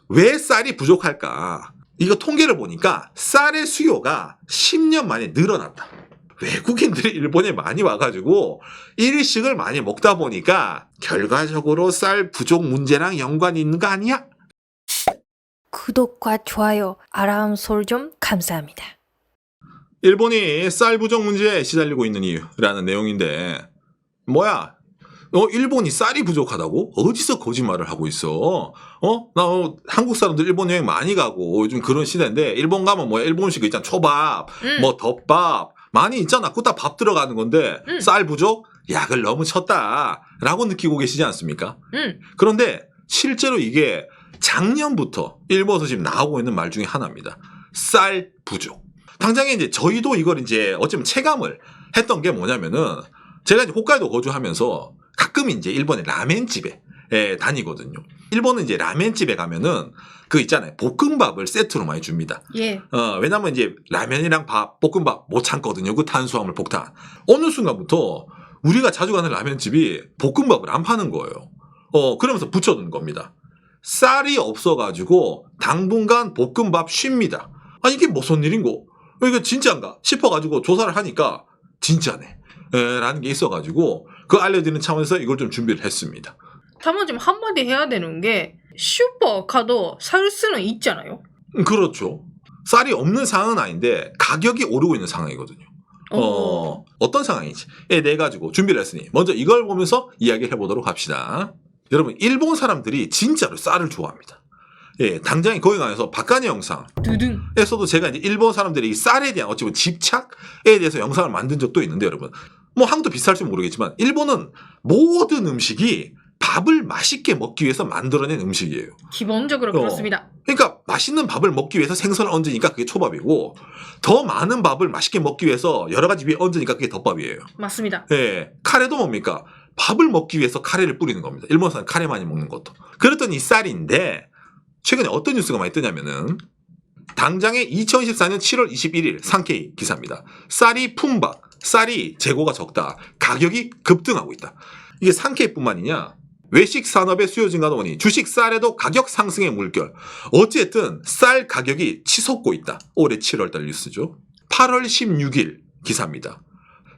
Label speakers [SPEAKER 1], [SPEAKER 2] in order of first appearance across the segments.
[SPEAKER 1] 왜 쌀이 부족할까? 이거 통계를 보니까 쌀의 수요가 10년 만에 늘어났다. 외국인들이 일본에 많이 와가지고 일식을 많이 먹다 보니까 결과적으로 쌀 부족 문제랑 연관이 있는 거 아니야?
[SPEAKER 2] 구독과 좋아요, 알람 설정 감사합니다.
[SPEAKER 1] 일본이 쌀 부족 문제에 시달리고 있는 이유라는 내용인데 뭐야? 일본이 쌀이 부족하다고? 어디서 거짓말을 하고 있어? 나 한국 사람들 일본 여행 많이 가고 요즘 그런 시대인데 일본 가면 뭐야? 일본식 있잖아. 초밥, 뭐 덮밥 많이 있잖아. 그다 밥 들어가는 건데 쌀 부족? 약을 너무 쳤다라고 느끼고 계시지 않습니까? 그런데 실제로 이게 작년부터 일본에서 지금 나오고 있는 말 중에 하나입니다. 쌀 부족. 당장에 이제 저희도 이걸 이제 어쩌면 체감을 했던 게 뭐냐면은 제가 이제 홋카이도 거주하면서 가끔 이제 일본의 라멘집에 다니거든요. 일본은 이제 라멘집에 가면은 그 있잖아요. 볶음밥을 세트로 많이 줍니다.
[SPEAKER 2] 예.
[SPEAKER 1] 왜냐면 이제 라면이랑 밥, 볶음밥 못 참거든요. 그 탄수화물 폭탄. 어느 순간부터 우리가 자주 가는 라면집이 볶음밥을 안 파는 거예요. 그러면서 붙여두는 겁니다. 쌀이 없어가지고 당분간 볶음밥 쉽니다. 이게 무슨 일인고? 이게 진짜인가 싶어가지고 조사를 하니까 진짜네. 라는 게 있어가지고 그 알려드리는 차원에서 이걸 좀 준비를 했습니다.
[SPEAKER 3] 다만 좀 한마디 해야 되는 게 슈퍼 가도 살 수는 있잖아요.
[SPEAKER 1] 그렇죠. 쌀이 없는 상황은 아닌데 가격이 오르고 있는 상황이거든요. 어떤 상황인지 내 가지고 준비를 했으니 먼저 이걸 보면서 이야기를 해보도록 합시다. 여러분 일본 사람들이 진짜로 쌀을 좋아합니다. 당장에 거기 가서 박간의 영상에서도 제가 이제 일본 사람들이 이 쌀에 대한 어찌 보면 집착에 대해서 영상을 만든 적도 있는데 여러분 뭐 한국도 비슷할지 모르겠지만 일본은 모든 음식이 밥을 맛있게 먹기 위해서 만들어낸 음식이에요.
[SPEAKER 3] 기본적으로 그렇습니다.
[SPEAKER 1] 그러니까 맛있는 밥을 먹기 위해서 생선을 얹으니까 그게 초밥이고 더 많은 밥을 맛있게 먹기 위해서 여러 가지 위에 얹으니까 그게 덮밥이에요.
[SPEAKER 3] 맞습니다.
[SPEAKER 1] 카레도 뭡니까? 밥을 먹기 위해서 카레를 뿌리는 겁니다. 일본 사람 카레 많이 먹는 것도. 그랬던 이 쌀인데 최근에 어떤 뉴스가 많이 뜨냐면은 당장에 2024년 7월 21일 산케이 기사입니다. 쌀이 품박, 쌀이 재고가 적다. 가격이 급등하고 있다. 이게 산케이뿐만이냐? 외식 산업의 수요 증가도 보니 주식 쌀에도 가격 상승의 물결. 어쨌든 쌀 가격이 치솟고 있다. 올해 7월달 뉴스죠. 8월 16일 기사입니다.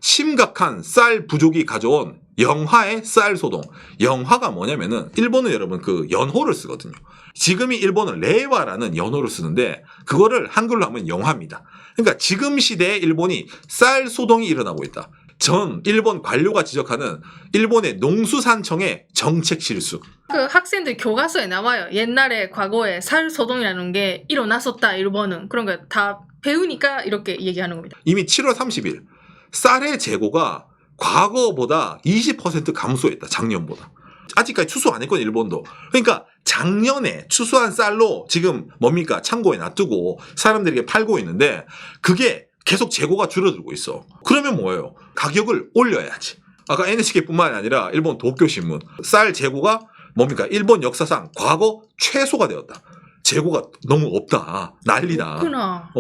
[SPEAKER 1] 심각한 쌀 부족이 가져온 영화의 쌀 소동. 영화가 뭐냐면은 일본은 여러분 그 연호를 쓰거든요. 지금이 일본은 레와라는 연호를 쓰는데 그거를 한글로 하면 영화입니다. 그러니까 지금 시대에 일본이 쌀 소동이 일어나고 있다. 전 일본 관료가 지적하는 일본의 농수산청의 정책 실수.
[SPEAKER 3] 그 학생들 교과서에 나와요. 옛날에 과거에 살 소동이라는 게 일어났었다 일본은. 그런 거 다 배우니까 이렇게 얘기하는 겁니다.
[SPEAKER 1] 이미 7월 30일 쌀의 재고가 과거보다 20% 감소했다. 작년보다. 아직까지 추수 안 했거든요. 일본도. 그러니까 작년에 추수한 쌀로 지금 뭡니까? 창고에 놔두고 사람들에게 팔고 있는데 그게 계속 재고가 줄어들고 있어. 그러면 뭐예요? 가격을 올려야지. 아까 NHK뿐만 아니라 일본 도쿄신문 쌀 재고가 뭡니까? 일본 역사상 과거 최소가 되었다. 재고가 너무 없다. 난리다.
[SPEAKER 3] 그렇구나.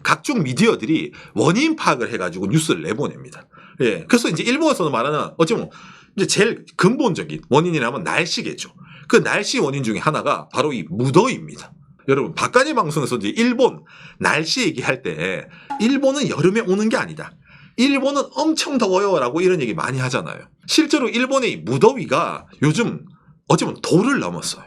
[SPEAKER 1] 각종 미디어들이 원인 파악을 해가지고 뉴스를 내보냅니다. 그래서 이제 일본에서는 말하는 어쩌면 이제 제일 근본적인 원인이라면 날씨겠죠. 그 날씨 원인 중에 하나가 바로 이 무더위입니다. 여러분 박간의 방송에서 이제 일본 날씨 얘기할 때 일본은 여름에 오는 게 아니다. 일본은 엄청 더워요라고 이런 얘기 많이 하잖아요. 실제로 일본의 무더위가 요즘 어쩌면 도를 넘었어요.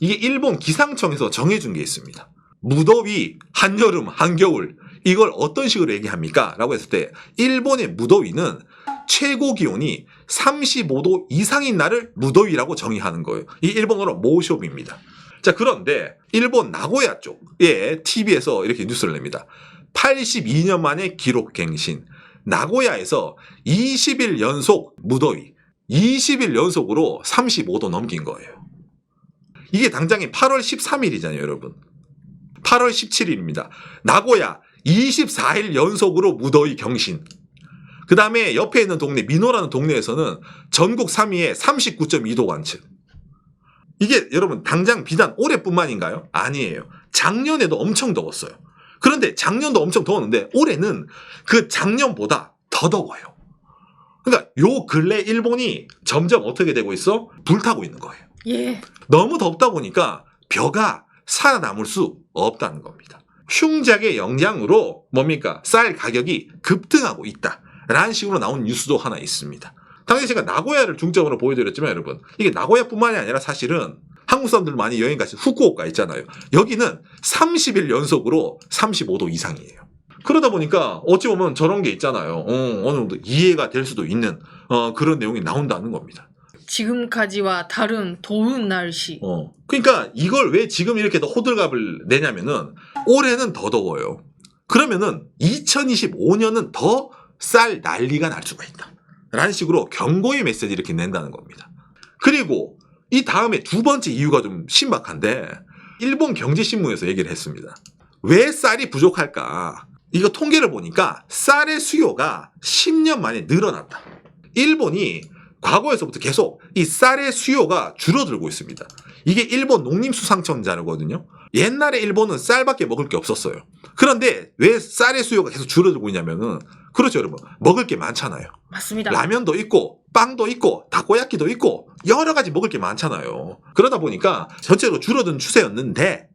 [SPEAKER 1] 이게 일본 기상청에서 정해준 게 있습니다. 무더위, 한여름, 한겨울 이걸 어떤 식으로 얘기합니까? 라고 했을 때 일본의 무더위는 최고 기온이 35도 이상인 날을 무더위라고 정의하는 거예요. 이 일본어로 모쇼비입니다. 자, 그런데 일본 나고야 쪽의 TV에서 이렇게 뉴스를 냅니다. 82년 만에 기록 갱신. 나고야에서 20일 연속 무더위. 20일 연속으로 35도 넘긴 거예요. 이게 당장에 8월 13일이잖아요, 여러분. 8월 17일입니다. 나고야 24일 연속으로 무더위 경신. 그 다음에 옆에 있는 동네 미노라는 동네에서는 전국 3위에 39.2도 관측. 이게 여러분 당장 비단 올해뿐만인가요? 아니에요. 작년에도 엄청 더웠어요. 그런데 작년도 엄청 더웠는데 올해는 그 작년보다 더 더워요. 그러니까 요 근래 일본이 점점 어떻게 되고 있어? 불타고 있는 거예요.
[SPEAKER 3] 예.
[SPEAKER 1] 너무 덥다 보니까 벼가 살아남을 수 없다는 겁니다. 흉작의 영향으로 뭡니까? 쌀 가격이 급등하고 있다라는 식으로 나온 뉴스도 하나 있습니다. 당연히 제가 나고야를 중점으로 보여드렸지만 여러분, 이게 나고야뿐만이 아니라 사실은 한국 사람들 많이 여행 가신 후쿠오카 있잖아요. 여기는 30일 연속으로 35도 이상이에요. 그러다 보니까 어찌 보면 저런 게 있잖아요. 어느 정도 이해가 될 수도 있는 그런 내용이 나온다는 겁니다.
[SPEAKER 3] 지금까지와 다른 더운 날씨.
[SPEAKER 1] 그러니까 이걸 왜 지금 이렇게 더 호들갑을 내냐면은 올해는 더 더워요. 그러면은 2025년은 더 쌀 난리가 날 수가 있다. 라는 식으로 경고의 메시지를 이렇게 낸다는 겁니다. 그리고 이 다음에 두 번째 이유가 좀 신박한데 일본 경제신문에서 얘기를 했습니다. 왜 쌀이 부족할까? 이거 통계를 보니까 쌀의 수요가 10년 만에 늘어났다. 일본이 과거에서부터 계속 이 쌀의 수요가 줄어들고 있습니다. 이게 일본 농림수산청 자료거든요. 옛날에 일본은 쌀밖에 먹을 게 없었어요. 그런데 왜 쌀의 수요가 계속 줄어들고 있냐면은 그렇죠 여러분. 먹을 게 많잖아요.
[SPEAKER 3] 맞습니다.
[SPEAKER 1] 라면도 있고 빵도 있고 다코야끼도 있고 여러 가지 먹을 게 많잖아요. 그러다 보니까 전체로 줄어든 추세였는데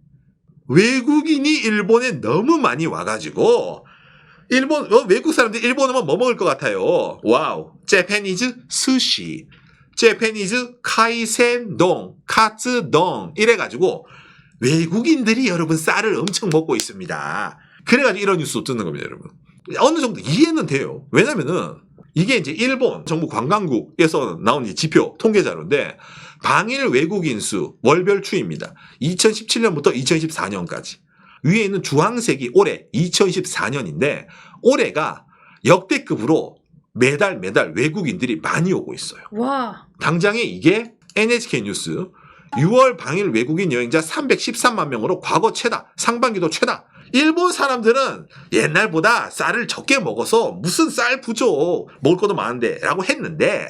[SPEAKER 1] 외국인이 일본에 너무 많이 와가지고 일본 외국 사람들이 일본 오면 뭐 먹을 것 같아요? 와우, 재패니즈 스시, 재패니즈 카이센동, 카츠동 이래가지고 외국인들이 여러분 쌀을 엄청 먹고 있습니다. 그래가지고 이런 뉴스 뜨는 겁니다, 여러분. 어느 정도 이해는 돼요. 왜냐면은 이게 이제 일본 정부 관광국에서 나온 이 지표 통계 자료인데 방일 외국인 수 월별 추이입니다. 2017년부터 2024년까지. 위에 있는 주황색이 올해 2024년인데 올해가 역대급으로 매달 외국인들이 많이 오고 있어요.
[SPEAKER 3] 와.
[SPEAKER 1] 당장에 이게 NHK 뉴스 6월 방일 외국인 여행자 313만 명으로 과거 최다, 상반기도 최다. 일본 사람들은 옛날보다 쌀을 적게 먹어서 무슨 쌀 부족, 먹을 것도 많은데 라고 했는데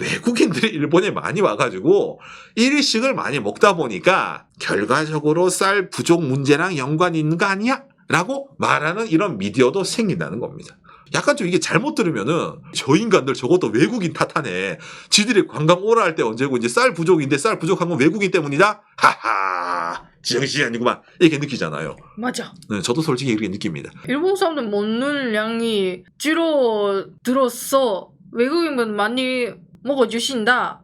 [SPEAKER 1] 외국인들이 일본에 많이 와가지고 일식을 많이 먹다 보니까 결과적으로 쌀 부족 문제랑 연관이 있는 거 아니야? 라고 말하는 이런 미디어도 생긴다는 겁니다. 약간 좀 이게 잘못 들으면은 저 인간들 저것도 외국인 탓하네. 지들이 관광 오라 할 때 언제고 이제 쌀 부족인데 쌀 부족한 건 외국인 때문이다? 하하, 지정신이 아니구만. 이렇게 느끼잖아요.
[SPEAKER 3] 맞아.
[SPEAKER 1] 네, 저도 솔직히 이렇게 느낍니다.
[SPEAKER 3] 일본 사람들 먹는 양이 줄어들었어. 외국인분 많이 먹어주신다.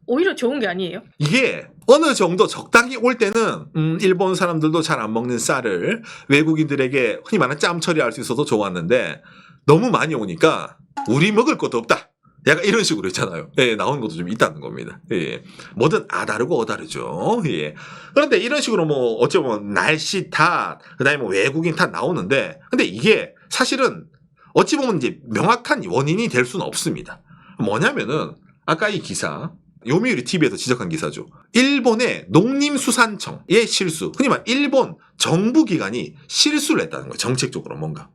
[SPEAKER 3] 오히려 좋은 게 아니에요?
[SPEAKER 1] 이게 어느 정도 적당히 올 때는 일본 사람들도 잘 안 먹는 쌀을 외국인들에게 흔히 말하는 짬 처리할 수 있어서 좋았는데 너무 많이 오니까 우리 먹을 것도 없다. 약간 이런 식으로 있잖아요. 예, 나오는 것도 좀 있다는 겁니다. 예, 뭐든 다르고 다르죠. 예. 그런데 이런 식으로 뭐 어쩌면 날씨 탓, 그다음에 뭐 외국인 탓 나오는데, 근데 이게 사실은 어찌 보면 이제 명확한 원인이 될 수는 없습니다. 뭐냐면은 아까 이 기사 요미우리 TV에서 지적한 기사죠. 일본의 농림수산청의 실수, 흔히 말 일본 정부기관이 실수를 했다는 거예요. 정책적으로 뭔가.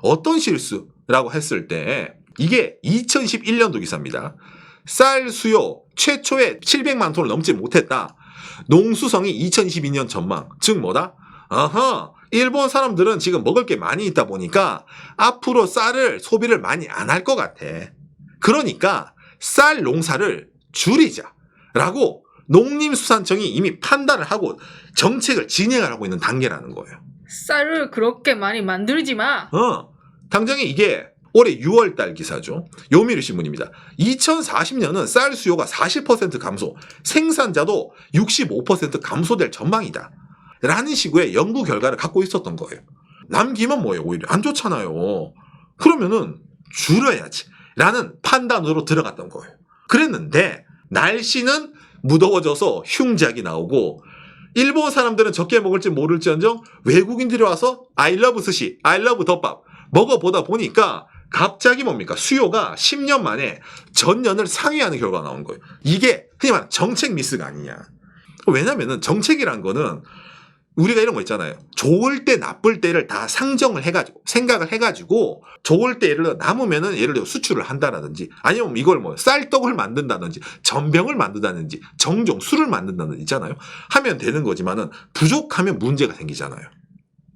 [SPEAKER 1] 어떤 실수라고 했을 때 이게 2011년도 기사입니다. 쌀 수요 최초의 700만 톤을 넘지 못했다. 농수성이 2022년 전망. 즉 뭐다? 일본 사람들은 지금 먹을 게 많이 있다 보니까 앞으로 쌀을 소비를 많이 안 할 것 같아. 그러니까 쌀 농사를 줄이자라고 농림수산청이 이미 판단을 하고 정책을 진행을 하고 있는 단계라는 거예요.
[SPEAKER 3] 쌀을 그렇게 많이 만들지 마.
[SPEAKER 1] 당장에 이게 올해 6월달 기사죠. 요미우리 신문입니다. 2040년은 쌀 수요가 40% 감소, 생산자도 65% 감소될 전망이다. 라는 식의 연구 결과를 갖고 있었던 거예요. 남기면 뭐예요? 오히려 안 좋잖아요. 그러면은 줄여야지. 라는 판단으로 들어갔던 거예요. 그랬는데 날씨는 무더워져서 흉작이 나오고 일본 사람들은 적게 먹을지 모를지언정 외국인들이 와서 I love 스시, I love 덮밥 먹어보다 보니까 갑자기 뭡니까? 수요가 10년 만에 전년을 상회하는 결과가 나온 거예요. 이게 흔히 말하는 정책 미스가 아니냐. 왜냐면은 정책이란 거는 우리가 이런 거 있잖아요. 좋을 때 나쁠 때를 다 상정을 해가지고 생각을 해가지고 좋을 때 예를 들어 남으면은 예를 들어 수출을 한다라든지 아니면 이걸 뭐 쌀떡을 만든다든지 전병을 만든다든지 정종 술을 만든다든지 있잖아요. 하면 되는 거지만은 부족하면 문제가 생기잖아요.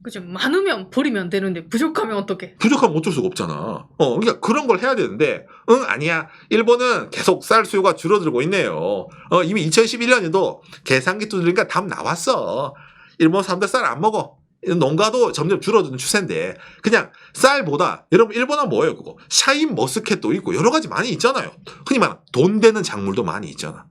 [SPEAKER 3] 그죠. 많으면 버리면 되는데 부족하면 어떡해.
[SPEAKER 1] 부족하면 어쩔 수가 없잖아. 그러니까 그런 걸 해야 되는데, 아니야. 일본은 계속 쌀 수요가 줄어들고 있네요. 이미 2011년에도 계산기 두드리니까 답 나왔어. 일본 사람들 쌀 안 먹어. 농가도 점점 줄어드는 추세인데, 그냥 쌀보다, 여러분, 일본은 뭐예요, 그거? 샤인 머스켓도 있고, 여러 가지 많이 있잖아요. 흔히 말하는 돈 되는 작물도 많이 있잖아.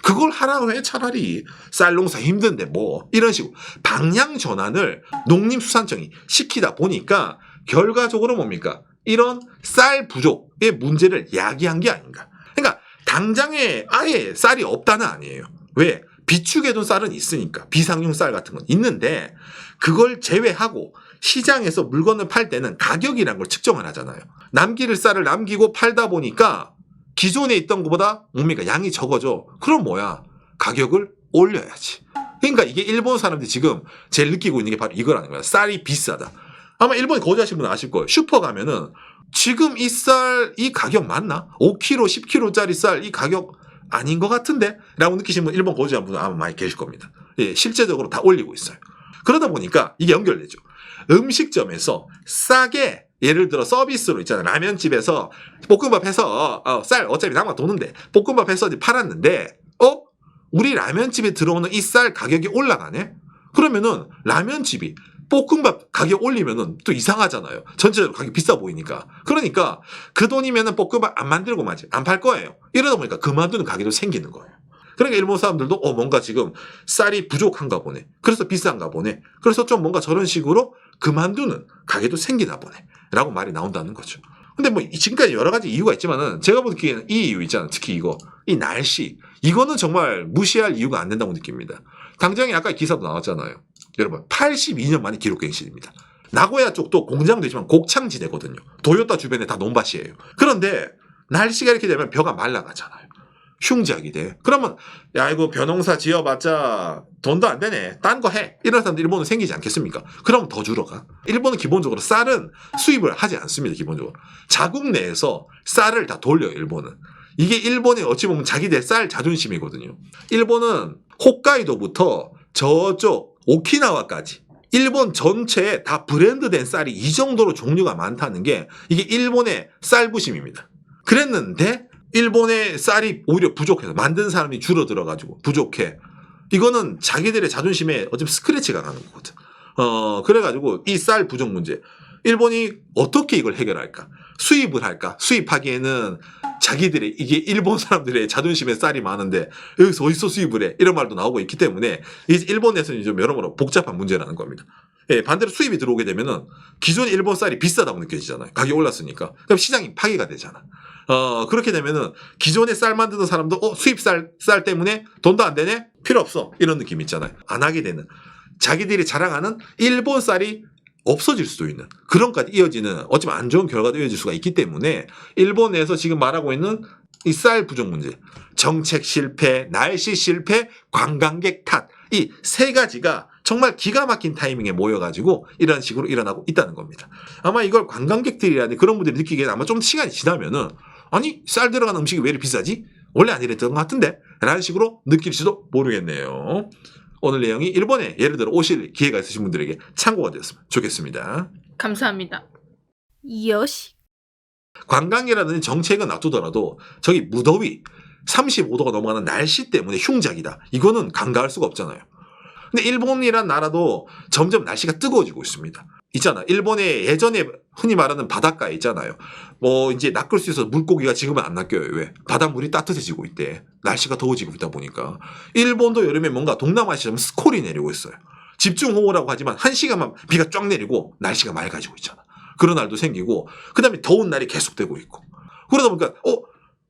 [SPEAKER 1] 그걸 하라고 해, 차라리. 쌀 농사 힘든데 뭐. 이런 식으로. 방향 전환을 농림수산청이 시키다 보니까 결과적으로 뭡니까? 이런 쌀 부족의 문제를 야기한 게 아닌가. 그러니까 당장에 아예 쌀이 없다는 아니에요. 왜? 비축해둔 쌀은 있으니까. 비상용 쌀 같은 건 있는데 그걸 제외하고 시장에서 물건을 팔 때는 가격이라는 걸 측정을 하잖아요. 남길 쌀을 남기고 팔다 보니까 기존에 있던 것보다 뭡니까? 양이 적어져. 그럼 뭐야? 가격을 올려야지. 그러니까 이게 일본 사람들이 지금 제일 느끼고 있는 게 바로 이거라는 거야. 쌀이 비싸다. 아마 일본에 거주하시는 분은 아실 거예요. 슈퍼 가면은 지금 이 쌀, 이 가격 맞나? 5kg, 10kg짜리 쌀 이 가격 아닌 것 같은데? 라고 느끼시는 분, 일본 거주한 분은 아마 많이 계실 겁니다. 예, 실제적으로 다 올리고 있어요. 그러다 보니까 이게 연결되죠. 음식점에서 싸게 예를 들어 서비스로 있잖아요. 라면집에서 볶음밥 해서 쌀 어차피 남아 도는데 볶음밥 해서 팔았는데 우리 라면집에 들어오는 이 쌀 가격이 올라가네? 그러면은 라면집이 볶음밥 가격 올리면은 또 이상하잖아요. 전체적으로 가격이 비싸 보이니까. 그러니까 그 돈이면은 볶음밥 안 만들고 마지. 안 팔 거예요. 이러다 보니까 그만두는 가게도 생기는 거예요. 그러니까 일본 사람들도 뭔가 지금 쌀이 부족한가 보네. 그래서 비싼가 보네. 그래서 좀 뭔가 저런 식으로 그만두는 가게도 생기나 보네. 라고 말이 나온다는 거죠. 근데 뭐 지금까지 여러 가지 이유가 있지만은 제가 보기에는 이 이유 있잖아. 특히 이거. 이 날씨. 이거는 정말 무시할 이유가 안 된다고 느낍니다. 당장에 아까 기사도 나왔잖아요. 여러분 82년 만에 기록갱신입니다. 나고야 쪽도 공장도 있지만 곡창지대거든요. 도요타 주변에 다 논밭이에요. 그런데 날씨가 이렇게 되면 벼가 말라가잖아요. 흉작이 돼. 그러면 야 이거 벼농사 지어봤자 돈도 안 되네. 딴 거 해. 이런 사람들 일본은 생기지 않겠습니까? 그럼 더 줄어가. 일본은 기본적으로 쌀은 수입을 하지 않습니다. 기본적으로. 자국 내에서 쌀을 다 돌려요. 일본은. 이게 일본의 어찌 보면 자기들 쌀 자존심이거든요. 일본은 홋카이도부터 저쪽 오키나와까지 일본 전체에 다 브랜드된 쌀이 이 정도로 종류가 많다는 게 이게 일본의 쌀 부심입니다. 그랬는데 일본의 쌀이 오히려 부족해서 만든 사람이 줄어들어가지고 부족해. 이거는 자기들의 자존심에 어차피 스크래치가 가는 거거든. 그래가지고 이 쌀 부족 문제. 일본이 어떻게 이걸 해결할까? 수입을 할까? 수입하기에는 자기들의 이게 일본 사람들의 자존심에 쌀이 많은데 여기서 어디서 수입을 해? 이런 말도 나오고 있기 때문에 일본에서는 좀 여러모로 복잡한 문제라는 겁니다. 예, 반대로 수입이 들어오게 되면은 기존 일본 쌀이 비싸다고 느껴지잖아요. 가격이 올랐으니까. 그럼 시장이 파괴가 되잖아. 그렇게 되면은 기존에 쌀 만드는 사람도 수입 쌀 때문에 돈도 안 되네? 필요 없어. 이런 느낌 있잖아요. 안 하게 되는. 자기들이 자랑하는 일본 쌀이 없어질 수도 있는 그런까지 이어지는 어쩌면 안 좋은 결과도 이어질 수가 있기 때문에 일본에서 지금 말하고 있는 이 쌀 부족 문제, 정책 실패, 날씨 실패, 관광객 탓 이 세 가지가 정말 기가 막힌 타이밍에 모여가지고 이런 식으로 일어나고 있다는 겁니다. 아마 이걸 관광객들이라는 그런 분들이 느끼기에는 아마 좀 시간이 지나면은 아니 쌀 들어간 음식이 왜 이렇게 비싸지? 원래 안 이랬던 것 같은데? 라는 식으로 느낄지도 모르겠네요. 오늘 내용이 일본에 예를 들어 오실 기회가 있으신 분들에게 참고가 되었으면 좋겠습니다.
[SPEAKER 3] 감사합니다.
[SPEAKER 2] 요시.
[SPEAKER 1] 관광이라든지 정책은 놔두더라도 저기 무더위 35도가 넘어가는 날씨 때문에 흉작이다. 이거는 간과할 수가 없잖아요. 근데 일본이란 나라도 점점 날씨가 뜨거워지고 있습니다. 있잖아. 일본에 예전에 흔히 말하는 바닷가에 있잖아요. 이제 낚을 수 있어서 물고기가 지금은 안 낚여요. 왜? 바닷물이 따뜻해지고 있대. 날씨가 더워지고 있다 보니까. 일본도 여름에 뭔가 동남아시아처럼 스콜이 내리고 있어요. 집중호우라고 하지만 1시간만 비가 쫙 내리고 날씨가 맑아지고 있잖아. 그런 날도 생기고 그 다음에 더운 날이 계속되고 있고. 그러다 보니까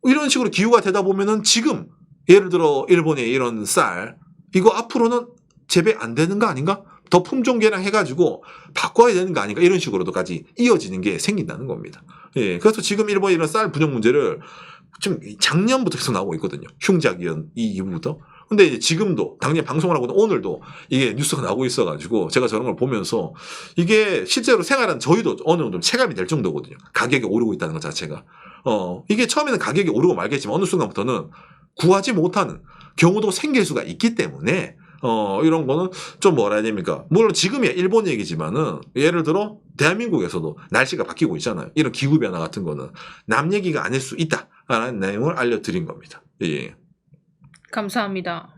[SPEAKER 1] 이런 식으로 기후가 되다 보면은 지금 예를 들어 일본의 이런 쌀 이거 앞으로는 재배 안 되는 거 아닌가? 더 품종 개량 해가지고 바꿔야 되는 거 아닌가? 이런 식으로도까지 이어지는 게 생긴다는 겁니다. 예, 그래서 지금 일본이 이런 쌀 부족 문제를 지금 작년부터 계속 나오고 있거든요. 흉작이었 이 이후부터. 근데 이제 지금도 당연히 방송을 하고는 오늘도 이게 뉴스가 나오고 있어가지고 제가 저런 걸 보면서 이게 실제로 생활하는 저희도 어느 정도 체감이 될 정도거든요. 가격이 오르고 있다는 것 자체가. 이게 처음에는 가격이 오르고 말겠지만 어느 순간부터는 구하지 못하는 경우도 생길 수가 있기 때문에 이런 거는 좀 뭐라 해야 됩니까? 물론 지금이야 일본 얘기지만은 예를 들어 대한민국에서도 날씨가 바뀌고 있잖아요. 이런 기후 변화 같은 거는 남 얘기가 아닐 수 있다라는 내용을 알려드린 겁니다. 예.
[SPEAKER 3] 감사합니다.